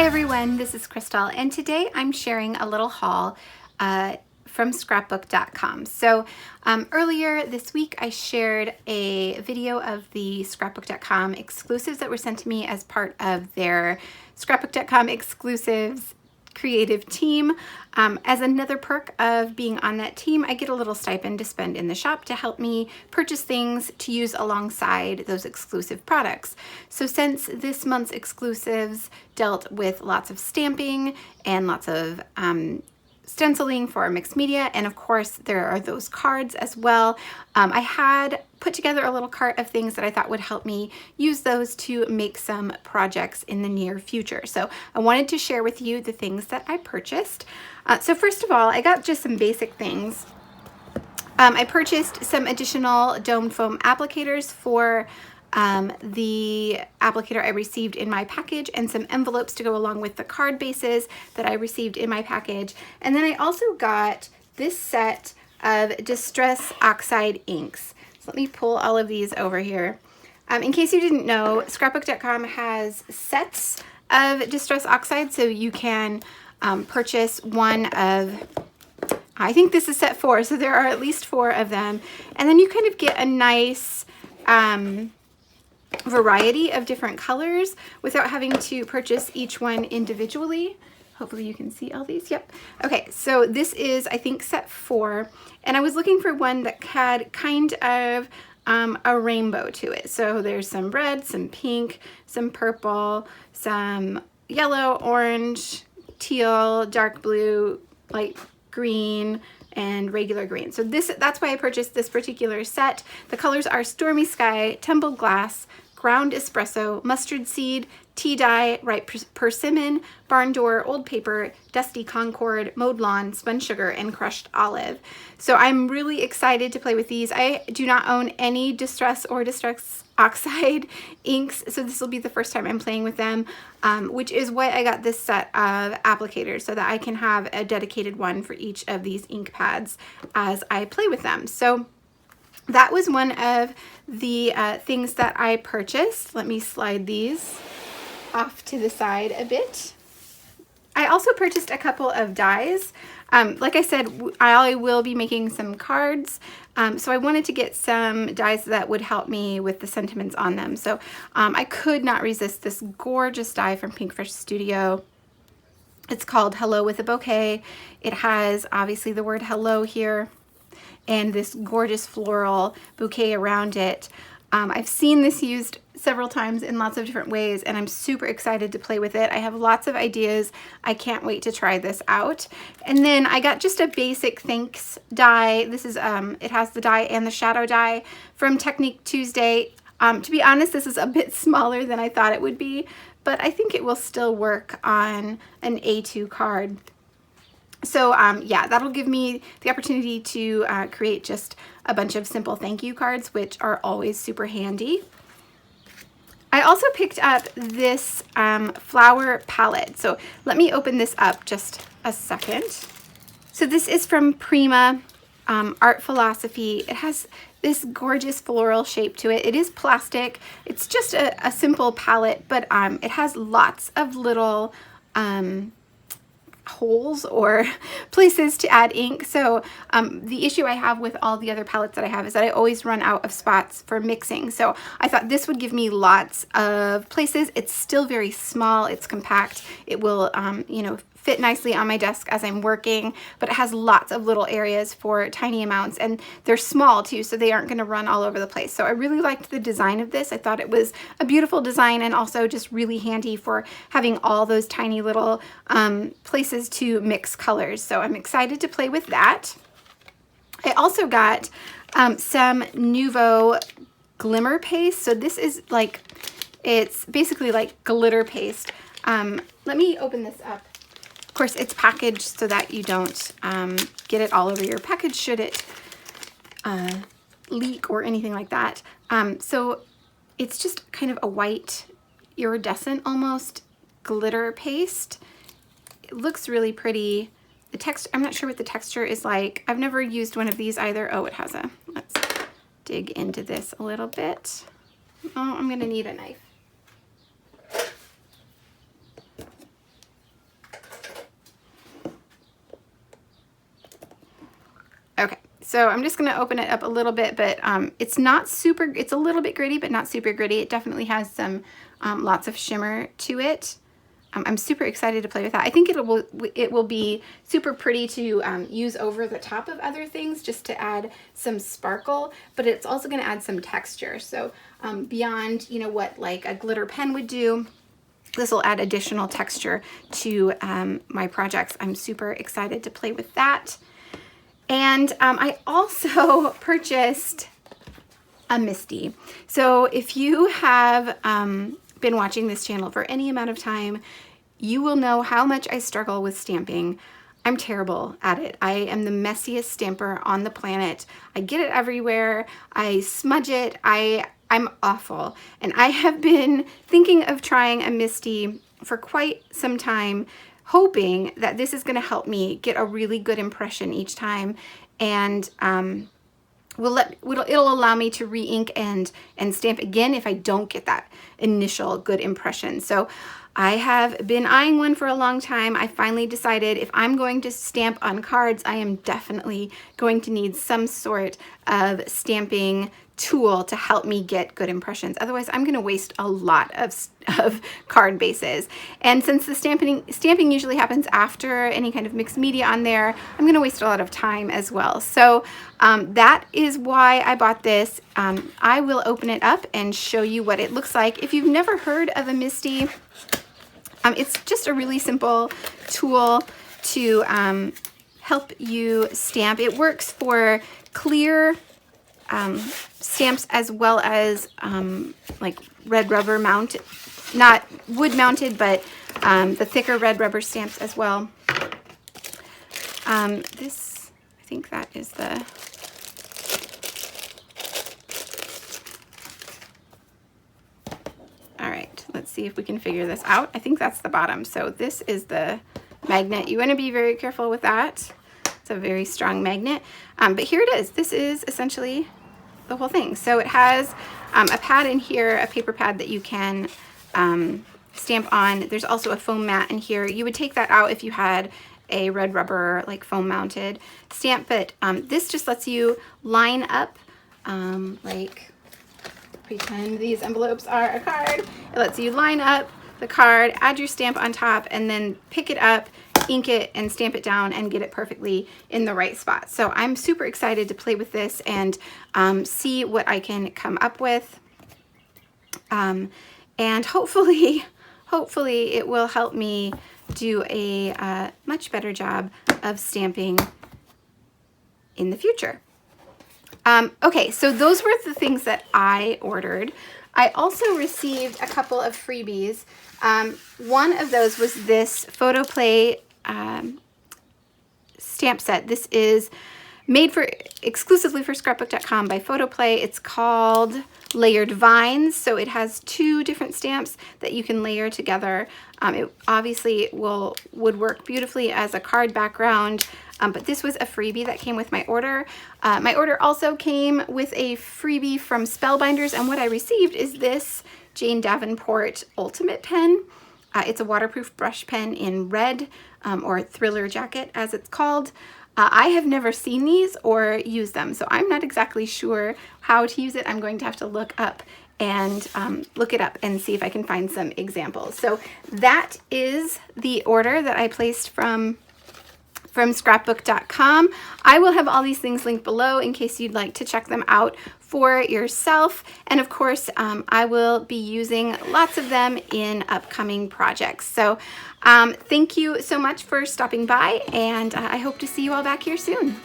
Hi everyone, this is Crystal, and today I'm sharing a little haul from scrapbook.com. So earlier this week I shared a video of the scrapbook.com exclusives that were sent to me as part of their scrapbook.com exclusives creative team. As another perk of being on that team, I get a little stipend to spend in the shop to help me purchase things to use alongside those exclusive products. So since this month's exclusives dealt with lots of stamping and lots of stenciling for our mixed media, and of course there are those cards as well, I had put together a little cart of things that I thought would help me use those to make some projects in the near future. So I wanted to share with you the things that I purchased. So first of all, I got just some basic things. I purchased some additional dome foam applicators for the applicator I received in my package, and some envelopes to go along with the card bases that I received in my package. And then I also got this set of Distress Oxide inks. So let me pull all of these over here. In case you didn't know, scrapbook.com has sets of Distress Oxide, so you can purchase one of, I think this is set 4, so there are at least 4 of them, and then you kind of get a nice variety of different colors without having to purchase each one individually. Hopefully you can see all these. Yep. Okay, so this is, I think, set 4, and I was looking for one that had kind of a rainbow to it. So there's some red, some pink, some purple, some yellow, orange, teal, dark blue, light green, and regular green. So that's why I purchased this particular set. The colors are Stormy Sky, Tumbled Glass, Ground Espresso, Mustard Seed, Tea Dye, Ripe Persimmon, Barn Door, Old Paper, Dusty Concord, Mowed Lawn, Spun Sugar, and Crushed Olive. So I'm really excited to play with these. I do not own any Distress or Distress Oxide inks, so this will be the first time I'm playing with them, which is why I got this set of applicators, so that I can have a dedicated one for each of these ink pads as I play with them. So that was one of the things that I purchased. Let me slide these off to the side a bit. I also purchased a couple of dies. Like I said, I will be making some cards, so I wanted to get some dies that would help me with the sentiments on them. So I could not resist this gorgeous die from Pinkfish Studio. It's called Hello with a Bouquet. It has obviously the word hello here and this gorgeous floral bouquet around it. I've seen this used several times in lots of different ways, and I'm super excited to play with it. I have lots of ideas. I can't wait to try this out. And then I got just a basic thanks die. This is, it has the die and the shadow die from Technique Tuesday. To be honest, this is a bit smaller than I thought it would be, but I think it will still work on an A2 card. So yeah, that'll give me the opportunity to create just a bunch of simple thank you cards, which are always super handy. I also picked up this flower palette. So let me open this up just a second. So this is from Prima Art Philosophy. It has this gorgeous floral shape to it. It is plastic. It's just a simple palette, but it has lots of little holes or places to add ink. So the issue I have with all the other palettes that I have is that I always run out of spots for mixing. So I thought this would give me lots of places. It's still very small. It's compact. It will, you know, fit nicely on my desk as I'm working, but it has lots of little areas for tiny amounts, and they're small too, so they aren't going to run all over the place. So I really liked the design of this. I thought it was a beautiful design, and also just really handy for having all those tiny little places to mix colors. So I'm excited to play with that. I also got some Nuvo glimmer paste. So this is like, it's basically like glitter paste. Let me open this up. Of course, it's packaged so that you don't get it all over your package should it leak or anything like that. So it's just kind of a white iridescent almost glitter paste. It looks really pretty. The text, I'm not sure what the texture is like. I've never used one of these either. Oh, it has a, let's dig into this a little bit. Oh, I'm gonna need a knife. So I'm just going to open it up a little bit, but it's not super, it's a little bit gritty, but not super gritty. It definitely has some lots of shimmer to it. I'm super excited to play with that. I think it will be super pretty to use over the top of other things just to add some sparkle, but it's also going to add some texture. So beyond, you know, what like a glitter pen would do, this will add additional texture to my projects. I'm super excited to play with that. And I also purchased a Misti. So if you have been watching this channel for any amount of time, you will know how much I struggle with stamping. I'm terrible at it. I am the messiest stamper on the planet. I get it everywhere. I smudge it. I'm awful. And I have been thinking of trying a Misti for quite some time, hoping that this is going to help me get a really good impression each time, and it'll allow me to re-ink and stamp again if I don't get that initial good impression. So I have been eyeing one for a long time. I finally decided if I'm going to stamp on cards, I am definitely going to need some sort of stamping tool to help me get good impressions. Otherwise, I'm going to waste a lot of card bases. And since the stamping usually happens after any kind of mixed media on there, I'm going to waste a lot of time as well. So that is why I bought this. I will open it up and show you what it looks like. If you've never heard of a Misti, it's just a really simple tool to help you stamp. It works for clear stamps as well as like red rubber mounted, not wood mounted, but the thicker red rubber stamps as well. This, I think that is the, all right, let's see if we can figure this out. I think that's the bottom. So this is the magnet. You want to be very careful with that. It's a very strong magnet, but here it is. This is essentially the whole thing. So it has a pad in here, a paper pad that you can stamp on. There's also a foam mat in here. You would take that out if you had a red rubber like foam mounted stamp, but this just lets you line up, like pretend these envelopes are a card. It lets you line up the card, add your stamp on top, and then pick it up, ink it, and stamp it down and get it perfectly in the right spot. So I'm super excited to play with this and see what I can come up with. And hopefully it will help me do a much better job of stamping in the future. Okay, so those were the things that I ordered. I also received a couple of freebies. One of those was this Photo Play stamp set. This is made exclusively for scrapbook.com by Photoplay. It's called Layered Vines. So it has 2 different stamps that you can layer together. It obviously would work beautifully as a card background, but this was a freebie that came with my order. My order also came with a freebie from Spellbinders, and what I received is this Jane Davenport Ultimate Pen. It's a waterproof brush pen in red, or Thriller Jacket as it's called. I have never seen these or used them, so I'm not exactly sure how to use it. I'm going to have to look it up and see if I can find some examples. So that is the order that I placed from scrapbook.com. I will have all these things linked below in case you'd like to check them out for yourself. And of course, I will be using lots of them in upcoming projects. So thank you so much for stopping by, and I hope to see you all back here soon.